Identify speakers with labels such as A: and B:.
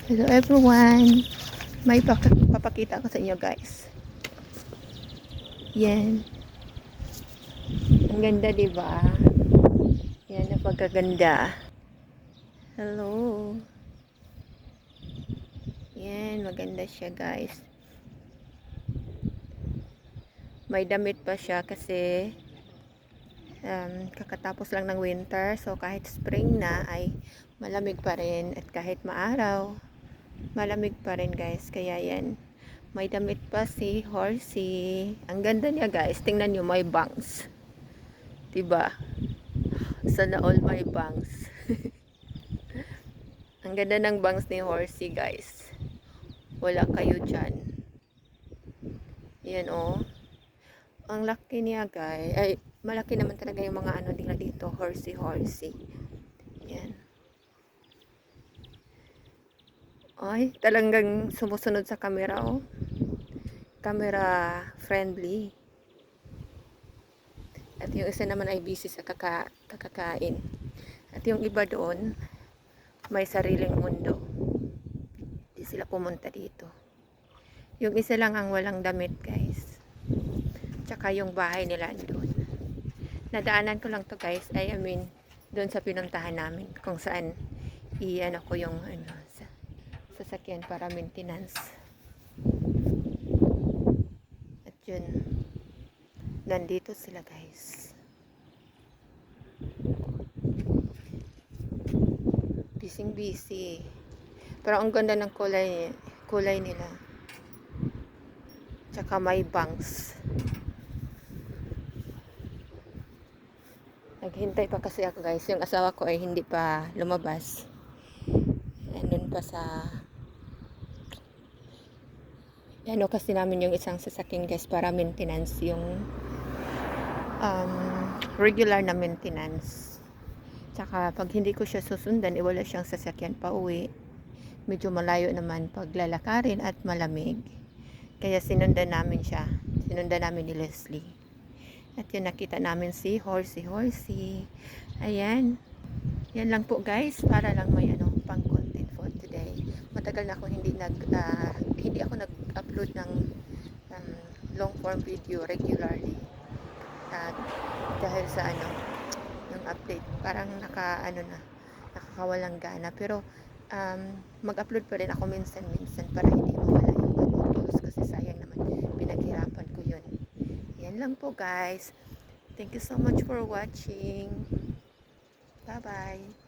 A: Hello everyone. May papakita ko sa inyo guys. Yan. Ang ganda 'di ba? Yan ang pagkaganda. Hello. Yan, maganda siya guys. May damit pa siya kasi kakatapos lang ng winter, so kahit spring na ay malamig pa rin, at kahit maaraw malamig pa rin guys. Kaya yan, may damit pa si Horsey. Ang ganda niya guys, tingnan nyo, may bangs, diba? Sana all may bangs. Ang ganda ng bangs ni Horsey guys, wala kayo dyan. Yan oh, ang laki niya guys. Ay, malaki naman talaga yung mga ano nila dito, Horsey. Yan. Ay, talagang sumusunod sa camera oh. Camera friendly. At yung isa naman ay busy sa kakakain. At yung iba doon, may sariling mundo. Hindi sila pumunta dito. Yung isa lang ang walang damit guys. Tsaka yung bahay nila doon. Nadaanan ko lang to guys. I mean, doon sa pinuntahan namin. Kung saan, iyan ako yung ano, sasakyan para maintenance. At yun, nandito sila guys. Busy. Pero ang ganda ng kulay nila. Tsaka may bangs. Naghintay pa kasi ako guys. Yung asawa ko ay hindi pa lumabas. Andun pa sa ano kasi namin yung isang sasakyan guys para maintenance, yung regular na maintenance. Tsaka pag hindi ko siya susundan, wala siyang sasakyan pa uwi. Medyo malayo naman pag lalakarin at malamig. Kaya sinundan namin siya. Sinundan namin ni Leslie. At yun, nakita namin si Horsey. Ayan. Yan lang po guys, para lang may ano, pang content for today. Matagal na ako hindi ako nag-upload ng long form video regularly. Dahil sa ano, yung update, parang nakakawalang gana. Pero mag-upload pa rin ako minsan para hindi mawala yung tools, kasi sayang naman, pinaghirapan ko yun. Yan lang po guys. Thank you so much for watching. Bye bye.